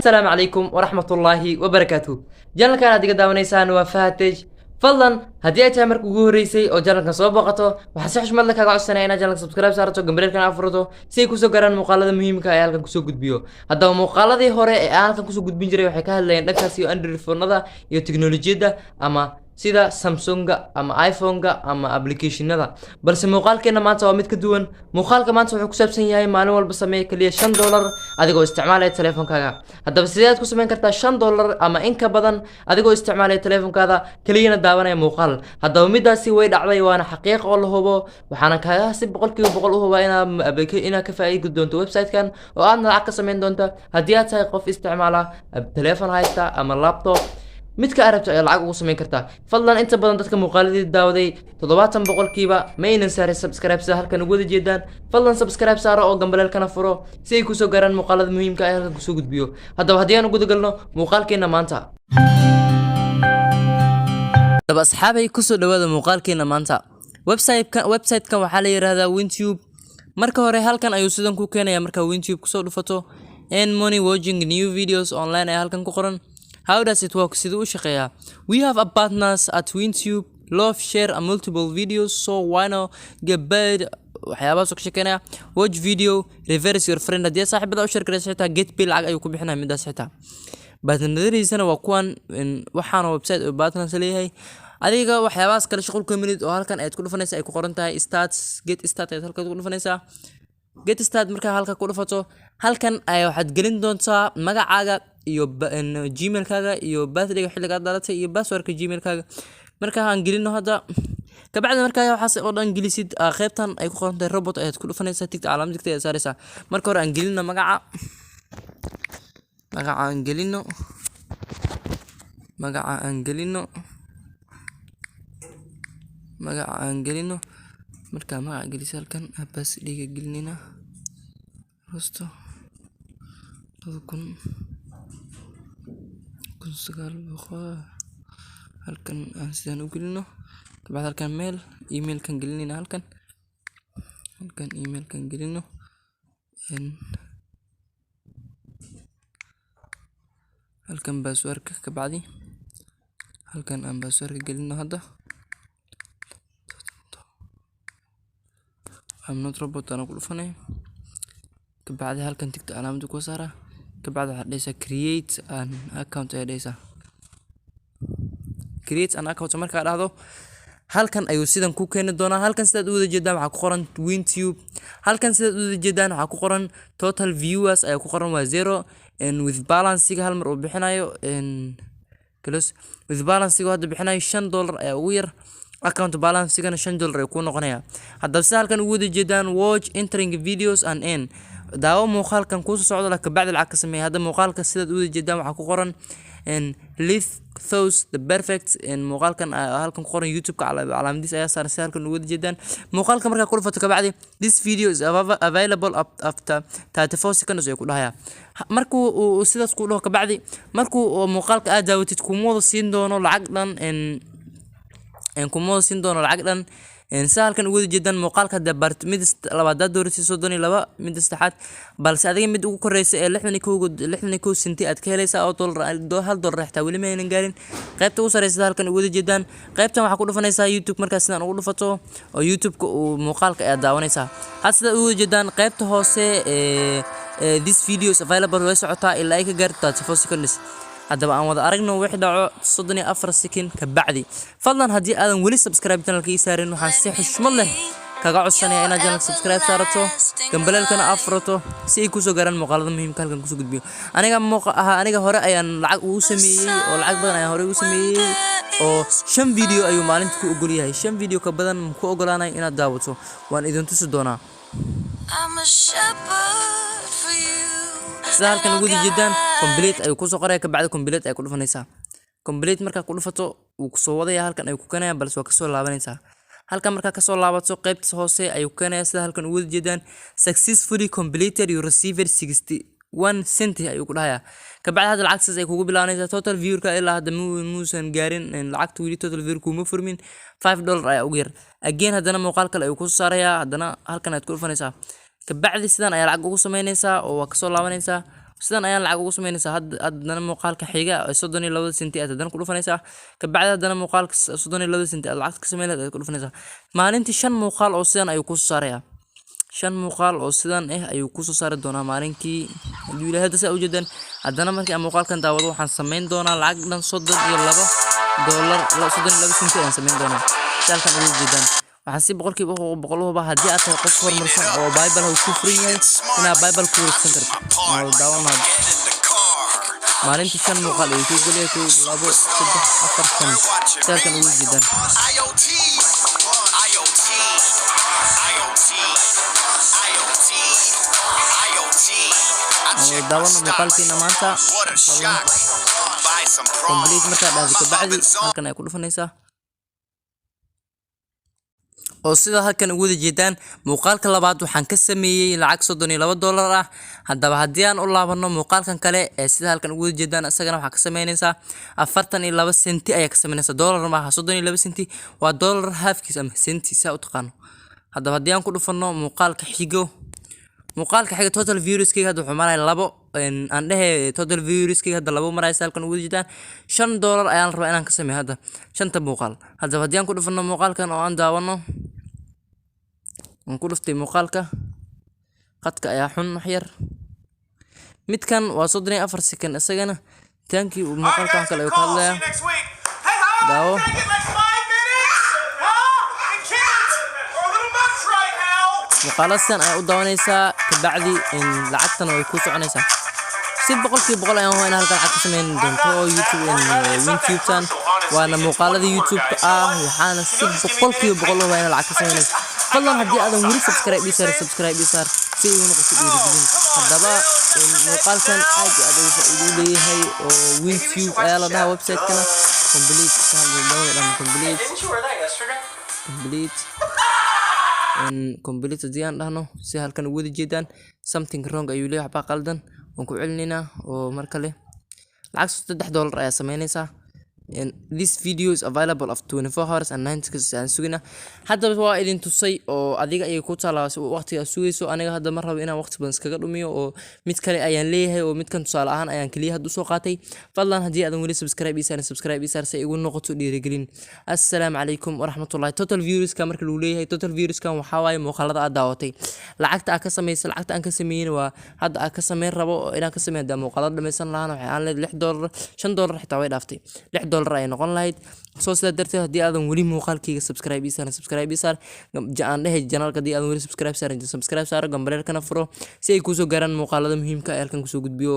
السلام عليكم ورحمة الله وبركاته. جانل كان هادي قدامنيسان وفاتج فضلا هدي أنت مركو جوريسي أو جانل كان صوب وقته وحسيحش مدلك هقع السنة هنا جانل سبسكرايب سارتو جنبريل كان أفرطو سي كوسو قران مقالة مهمة كأيال كان كوسو قد بيو هذا مقالة دي هوري أيال كان كوسو قد بينجري وحكاها اللي نكاسيو أندرويد فوندا يو تكنولوجيا دا أما sida Samsung ama iPhone ama applicationada balse muuqaalkeena maanta waa mid ka duwan muuqaalka maanta wuxuu ku saabsan yahay maalin walba sameey kaliya $5 adigoo isticmaalaya teleefankaaga haddaba sideed ku sameyn kartaa $5 ama in ka badan adigoo isticmaalaya teleefankaada kaliyana daawanaya muuqaal haddaba midaasi way dhacday waana xaqiiq oo la hubo waxaana kaaga si 100% u hubaa inaad ka faa'iido doonto website-kan oo aad lacag ka sameyn doonto haddii aad tahay qof isticmaala teleefan haysta ama laptop mid ka arabta ay lacag ugu sameyn kartaa fadlan inta badan dadka muuqaaladii daawaday 70% ma aynan saarin subscribe sida halkan ugu wada jeedaan fadlan subscribe saaro oo gambaleelkana furo si ay ku soo gaaraan muuqaalada muhiimka ah ee halkan kusoo gudbiyo haddaba haddii aan ugu dagalno muuqaalkeena maanta daba asxaabay ku soo dhawaada muuqaalkeena maanta website-kan waxaa la yiraahdaa WinTube marka hore halkan ayuu sidan ku keenayaa marka WinTube ku soo dhufato and money watching new videos online ay halkan ku qoran. How does it work? Siduu u shaqeeyaa? We have a partners at WinTube, love, share a multiple videos, so why not get paid? waxyaabahaas oo ka shaqeynaya watch video, reverse your friend haddii saaxiibada u shirkadaysa xitaa get pay lacag ayuu ku bixinaya midaas xitaa baatnadariisana waa kuwan waxaana website oo partners leeyahay adiga waxyaabahaas kale shaqul community oo halkan aad ku dhufanaysa ay ku qoran tahay stats get start aad halkan ku dhufanaysaa get start marka halka ku dhufato halkan ay waxaad gelin doontaa magacaaga iyo gmail-kaaga iyo birthday xilliga aad dhalatay iyo password-ka gmail-kaaga marka aan gelino hadda kabacdi marka waxaas oo dhan gelisid qaybtan ay ku qoran tahay robot ayaad ku dhufanaysaa tigta calaamad digta aad saaraysaa marka hore aan gelino magaca aan gelino marka magaca gelis halkan bas dhiga gelinina hosto 1900 halkan aan sidaan u gelino kabacdi halkan email kan gelinina halkan email kan gelino halkan password-ka kabacdi halkan aan password-ka gelino hadda I'm not robot ana ku dhufanay kabacdi halkan tigta calaamada ku saara kabacdi waxaad dhaysaa create an account ayaa dhaysaa create an account markaa dhahdo halkan ayuu sidan ku keeni doonaa halkan sidaad u wada jeedaan waxaa ku qoran WinTube halkan sidaad u wada jeedaan waxaa ku qoran total viewers ayaa ku qoran waa 0 and with balance-iga hal mar uu bixinayo close with balance-iga hadda bixinayo $5 ayaa ugu yar account balance-igana $5 ay ku noqonaya haddaba si halkan ugu wada jeedaan watch entering videos and end daawo muuqaalkan ku soo socdo kabacdi lacag ka sameeya hadda muuqaalka sidaad u wada jeedaan waxaa ku qoran and live those the perfect and muuqaalkan halkan ku qoran YouTube-ka calaamadiis ayaa saaran si halkan ugu wada jeedaan muuqaalka markaa ku dhufato kabacdi this video is available after 34 seconds ay ku dhahaya markuu uu sidaas ku dhaho kabacdi markuu muuqaalka aad daawatid kuma wada siin doono lacag dhan si halkan ugu wada jeedaan muuqaalka mid labaad dooratay 32 mid saddexaad balse adiga mid ugu koreysa ee 61 senti aad ka helaysaa oo $1 xitaa weli ma aynan gaarin qaybta ugu sareysa halkan ugu wada jeedaan qaybtan waxaa ku dhufanaysaa YouTube markaas sidaan ugu dhufato oo YouTube-ka uu muuqaalka aad daawanaysaa had sida ugu wada jeedaan qaybta hoose this video is available way socotaa ilaa ay ka gaarto 34 seconds haddaba aan wada aragno wixii dhaco 34 second ka bacdi fadlan haddii aadan weli subscribe channelka ii saarin waxaan si xushmad leh kaga codsanayaa inaad channelka subscribe saarato gambaleelkana afrato si ay ku soo gaaraan muuqaalada muhiimka halkan ku soo gudbiyo aniga hore ayaan lacag ugu sameeyay oo lacag badan ayaan hore ugu sameeyay oo 5 video ayuu maalintii ku ogol yahay 5 video ka badan ku ogolaanay inaad daawato waan idin tusi doonaa sida halkan ugu jeedaan complete ayuu ku soo qoray kabacdi complete ay ku dhufanaysaa complete marka ku dhufato uu ku soo wadaya halkan ay ku keenaya balse waa ka soo laabanaysaa halkan marka ka soo laabato qaybta hoose ayuu keenaya sida halkan ugu jeedaan successfully completed you received 61 cent ayuu ku dhahayaa kabacdi hadda lacagtaas ay kugu bilaabanaysaa total view-ka ilaa hadda muusan gaarin lacagta weli total view kuma furmin $5 ayaa ugu yar again haddana muuqaal kale ayuu ku soo saarayaa haddana halkan aad ku dhufanaysaa kabacdi sidan ayaa lacag ugu sameynaysaa oo waa ka soo laabanaysaa sidan ayaan lacag ugu sameynaysaa haddana muuqaalka xiga ee 32 senti aad haddana ku dhufanaysaa kabacdi haddana muuqaalka 32 senti aad lacagta ka sameynaysaa ku dhufanaysaa maalintii 5 muuqaal oo sidan ayuu ku soo saarayaa 5 muuqaal oo sidan ayuu ku soo saari doonaa maalinkii hadii ilaahay hadda saa u jeedaan haddana markii aan muuqaalkan daawado waxaan sameyn doonaa lacag dhan $32 32 senti ayaan sameyn doonaa halkan ugu jeedaan waxaan si boqolkiiba boqoluba haddii aad tahay qof horumarsan oo Bible ku furan yahay inaad Bible ku wareegsan karto oo daawanad maalintii 5 muuqaal ay ku galay 2 3 4 5 halkan ugu jeedaan daawana muuqaalkiina maanta complete marka dhaafay kabacdi halkan ay ku dhufanaysaa oo sida halkan ugu wada jeedaan muuqaalka labaad waxaan ka sameeyay lacag $32 ah haddaba haddii aan u laabano muuqaalkan kale ee sida halkan ugu wada jeedaan asagana waxaa ka sameynaysaa 42 senti ayaa ka sameynaysaa dollar ma aha 32 senti waa dollar halfkiis ama senti saa u taqaano haddaba haddii aan ku dhufano muuqaalka xiga total viewerskayga hadda wuxuu marayaa 2 aan dhahay total viewerskayga hadda 2 maraysa halkan ugu jeedaan $5 ayaan rabaa inaan ka sameeyo hadda 5 muuqaal haddaba haddii aan ku dhufano muuqaalkan oo aan daawano aan ku dhuftay muuqaalka qadka ayaa xun wax yar midkan waa 34 second isagana taankii muuqaalkan kale ayuu ka hadlayaa daawo muuqaaladan ayaa u daawanaysaa kabacdi lacagtana way ku soconaysaa si boqolkiiba boqol ayaan halkan lacag ka sameyn doonto YouTube-tan waana muuqaalada YouTube-ka waxaana si boqolkiiba boqol lacag ka sameynaysaa fadlan haddii aadan weli subscribe isaar si uu noqoto dhiirigelin haddaba muuqaalkan aad iyo aad ugu faa'iido leeyahay oo YouTube ayaa la dhahaa website-kana complete haddii aan dhahno si halkan ugu wada jeedaan something wrong ayuu leeyahay waxbaa qaldan waan ku celinaynaa oo mar kale lacag $3 ayaa sameynaysaa this video is available of 24 hours and 9 seconds aan sugina hadda waa idin tusay oo adiga ay ku talaabay waqtiga sugayso aniga hadda ma rabo inaan waqti badan iskaga dhumiyo oo mid kale ayaan leeyahay oo midkan tusaale ahaan ayaan kaliya hadda soo qaatay fadlan haddii aadan weli subscribe isaar si igu noqoto dhiirigelin assalaamu calaykum waraxmatullaahi total views ka marka lagu leeyahay total views kan waxa waaye muuqaalada aad daawatay lacagta aad ka sameysay lacagta aan ka sameeyay waa hadda aad ka sameyn rabo inaan ka sameeyo muuqaalada dhameysan lahaan waxay aan leeyahay $6 xitaa way dhaaftay $6 ay noqon lahayd soo sida darteed haddii aadan weli muuqaalkayga subscribe isaar aan dhahay channelka haddii aadan weli subscribe saar gambaleelkana furo si ay kusoo gaaraan muuqaalada muhiimka ah ee halkan kusoo gudbiyo